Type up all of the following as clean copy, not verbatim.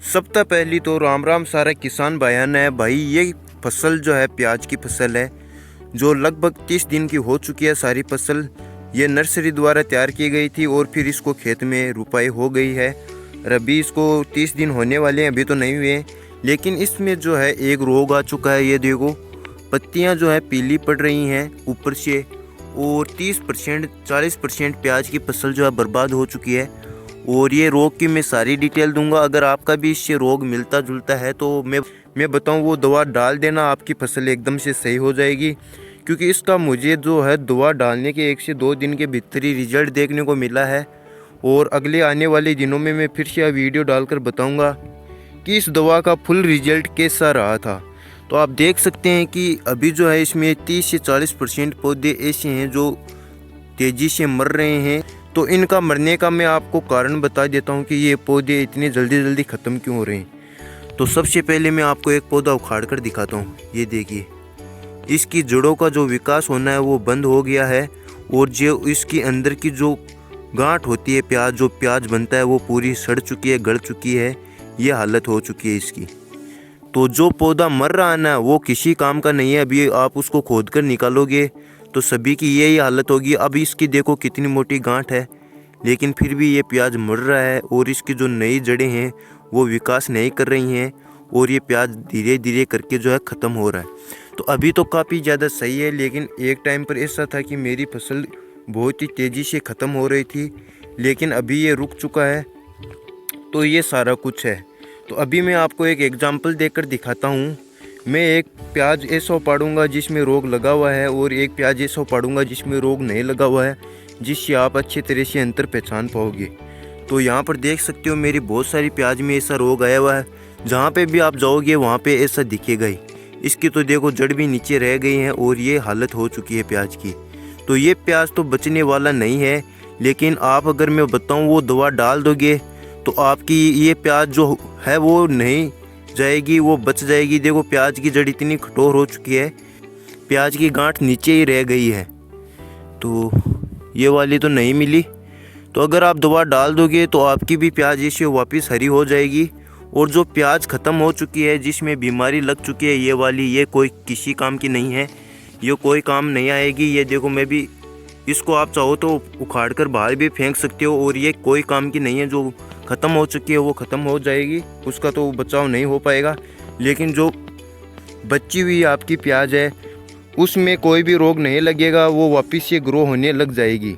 सबसे पहली तो राम राम सारे किसान भाइयों ने। भाई ये फसल जो है प्याज की फसल है जो लगभग 30 दिन की हो चुकी है। सारी फसल ये नर्सरी द्वारा तैयार की गई थी और फिर इसको खेत में रुपाई हो गई है। और अभी इसको 30 दिन होने वाले हैं, अभी तो नहीं हुए। लेकिन इसमें जो है एक रोग आ चुका है। ये देखो पत्तियां जो है पीली पड़ रही हैं ऊपर से, और 30% 40% प्याज की फसल जो है बर्बाद हो चुकी है। और ये रोग की मैं सारी डिटेल दूंगा। अगर आपका भी इससे रोग मिलता जुलता है तो मैं बताऊं वो दवा डाल देना, आपकी फसल एकदम से सही हो जाएगी। क्योंकि इसका मुझे जो है दवा डालने के 1 से 2 दिन के भीतर ही रिजल्ट देखने को मिला है। और अगले आने वाले दिनों में मैं फिर से वीडियो डालकर बताऊंगा कि इस दवा का फुल रिजल्ट कैसा रहा था। तो आप देख सकते हैं कि अभी जो है इसमें 30 से 40% पौधे ऐसे हैं जो तेज़ी से मर रहे हैं। तो इनका मरने का मैं आपको कारण बता देता हूं कि ये पौधे इतने जल्दी जल्दी ख़त्म क्यों हो रहे हैं। तो सबसे पहले मैं आपको एक पौधा उखाड़ कर दिखाता हूं। ये देखिए, इसकी जड़ों का जो विकास होना है वो बंद हो गया है। और जो इसकी अंदर की जो गांठ होती है प्याज, जो प्याज बनता है वो पूरी सड़ चुकी है, गल चुकी है। ये हालत हो चुकी है इसकी। तो जो पौधा मर रहा है ना वो किसी काम का नहीं है। अभी आप उसको खोद कर निकालोगे तो सभी की यही हालत होगी। अब इसकी देखो कितनी मोटी गांठ है, लेकिन फिर भी ये प्याज मर रहा है। और इसकी जो नई जड़ें हैं वो विकास नहीं कर रही हैं, और ये प्याज धीरे धीरे करके जो है ख़त्म हो रहा है। तो अभी तो काफ़ी ज़्यादा सही है, लेकिन एक टाइम पर ऐसा था कि मेरी फसल बहुत ही तेज़ी से ख़त्म हो रही थी, लेकिन अभी ये रुक चुका है। तो ये सारा कुछ है। तो अभी मैं आपको एक एग्जांपल देकर दिखाता हूँ। मैं एक प्याज ऐसा उपाड़ूंगा जिसमें रोग लगा हुआ है, और एक प्याज ऐसा उपाड़ूंगा जिसमें रोग नहीं लगा हुआ है, जिससे आप अच्छी तरह से अंतर पहचान पाओगे। तो यहाँ पर देख सकते हो मेरी बहुत सारी प्याज में ऐसा रोग आया हुआ है। जहाँ पे भी आप जाओगे वहाँ पे ऐसा दिखेगा ही। इसकी तो देखो जड़ भी नीचे रह गई हैं और ये हालत हो चुकी है प्याज की। तो ये प्याज तो बचने वाला नहीं है। लेकिन आप अगर मैं बताऊँ वो दवा डाल दोगे तो आपकी ये प्याज जो है वो नहीं जाएगी, वो बच जाएगी। देखो प्याज की जड़ इतनी कठोर हो चुकी है, प्याज की गांठ नीचे ही रह गई है। तो ये वाली तो नहीं मिली। तो अगर आप दवा डाल दोगे तो आपकी भी प्याज ऐसे वापस हरी हो जाएगी। और जो प्याज ख़त्म हो चुकी है, जिसमें बीमारी लग चुकी है, ये वाली ये कोई किसी काम की नहीं है, ये कोई काम नहीं आएगी। ये देखो मैं भी इसको आप चाहो तो उखाड़ कर बाहर भी फेंक सकते हो, और ये कोई काम की नहीं है। जो ख़त्म हो चुकी है वो ख़त्म हो जाएगी, उसका तो बचाव नहीं हो पाएगा। लेकिन जो बची हुई आपकी प्याज है उसमें कोई भी रोग नहीं लगेगा, वो वापस से ग्रो होने लग जाएगी।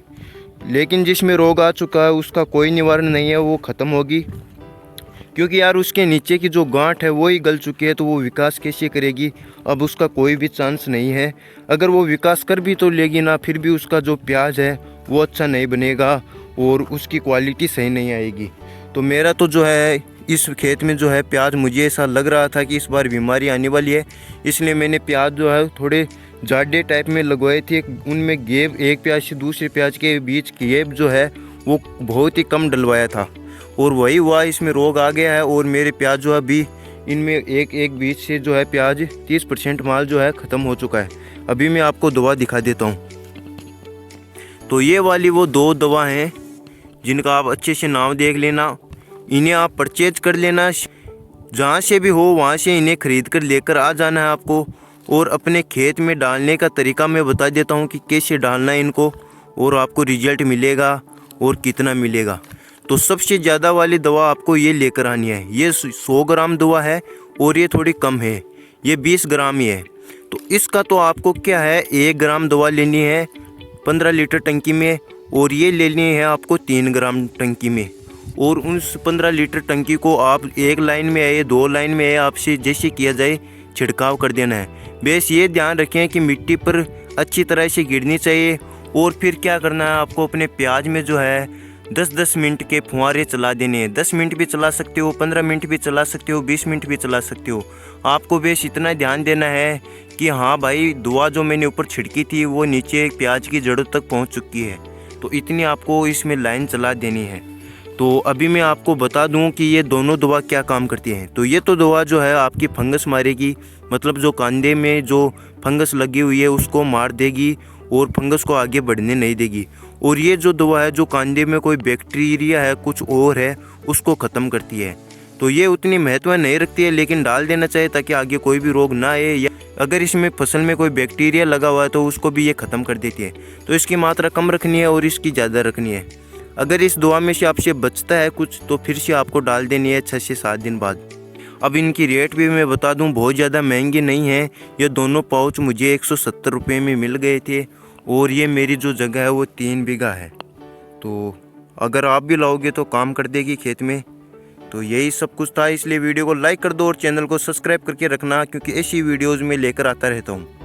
लेकिन जिसमें रोग आ चुका है उसका कोई निवारण नहीं है, वो ख़त्म होगी। क्योंकि यार उसके नीचे की जो गांठ है वो ही गल चुकी है, तो वो विकास कैसे करेगी। अब उसका कोई भी चांस नहीं है। अगर वो विकास कर भी तो लेगी ना, फिर भी उसका जो प्याज है वो अच्छा नहीं बनेगा और उसकी क्वालिटी सही नहीं आएगी। तो मेरा तो जो है इस खेत में जो है प्याज, मुझे ऐसा लग रहा था कि इस बार बीमारी आने वाली है, इसलिए मैंने प्याज जो है थोड़े जाडे टाइप में लगवाए थे। उनमें गेब एक प्याज से दूसरे प्याज के बीच गेब जो है वो बहुत ही कम डलवाया था, और वही हुआ इसमें रोग आ गया है। और मेरे प्याज जो है अभी इनमें एक बीच से जो है प्याज 30% माल जो है ख़त्म हो चुका है। अभी मैं आपको दवा दिखा देता हूँ। तो ये वाली वो 2 दवा हैं जिनका आप अच्छे से नाम देख लेना। इन्हें आप परचेज कर लेना, जहाँ से भी हो वहाँ से इन्हें ख़रीद कर लेकर आ जाना है आपको। और अपने खेत में डालने का तरीका मैं बता देता हूँ कि कैसे डालना है इनको, और आपको रिजल्ट मिलेगा और कितना मिलेगा। तो सबसे ज़्यादा वाली दवा आपको ये लेकर आनी है। ये 100 ग्राम दवा है और ये थोड़ी कम है, ये 20 ग्राम ही है। तो इसका तो आपको क्या है, 1 ग्राम दवा लेनी है 15 लीटर टंकी में, और ये लेनी है आपको 3 ग्राम टंकी में। और उस 15 लीटर टंकी को आप 1 लाइन में है या 2 लाइन में है, आपसे जैसे किया जाए छिड़काव कर देना है। बस ये ध्यान रखें कि मिट्टी पर अच्छी तरह से गिरनी चाहिए। और फिर क्या करना है, आपको अपने प्याज में जो है 10-10 मिनट के फुहारे चला देने हैं। 10 मिनट भी चला सकते हो, 15 मिनट भी चला सकते हो, 20 मिनट भी चला सकते हो। आपको बस इतना ध्यान देना है कि हाँ भाई दवा जो मैंने ऊपर छिड़की थी वो नीचे प्याज की जड़ों तक पहुंच चुकी है। तो इतनी आपको इसमें लाइन चला देनी है। तो अभी मैं आपको बता दूं कि ये दोनों दवा क्या काम करती हैं। तो ये तो दवा जो है आपकी फंगस मारेगी, मतलब जो कांदे में जो फंगस लगी हुई है उसको मार देगी और फंगस को आगे बढ़ने नहीं देगी। और ये जो दवा है जो कांदे में कोई बैक्टीरिया है कुछ और है उसको ख़त्म करती है। तो ये उतनी महत्व नहीं रखती है, लेकिन डाल देना चाहिए ताकि आगे कोई भी रोग ना आए, या अगर इसमें फसल में कोई बैक्टीरिया लगा हुआ है तो उसको भी ये ख़त्म कर देती है। तो इसकी मात्रा कम रखनी है और इसकी ज़्यादा रखनी है। अगर इस दवा में से आपसे बचता है कुछ तो फिर से आपको डाल देनी है 6 से 7 दिन बाद। अब इनकी रेट भी मैं बता दूं, बहुत ज़्यादा महंगी नहीं है। ये दोनों पाउच मुझे 170 रुपये में मिल गए थे और ये मेरी जो जगह है वो 3 बीघा है। तो अगर आप भी लाओगे तो काम कर देगी खेत में। तो यही सब कुछ था, इसलिए वीडियो को लाइक कर दो और चैनल को सब्सक्राइब करके रखना, क्योंकि ऐसी वीडियोज़ में लेकर आता रहता हूँ।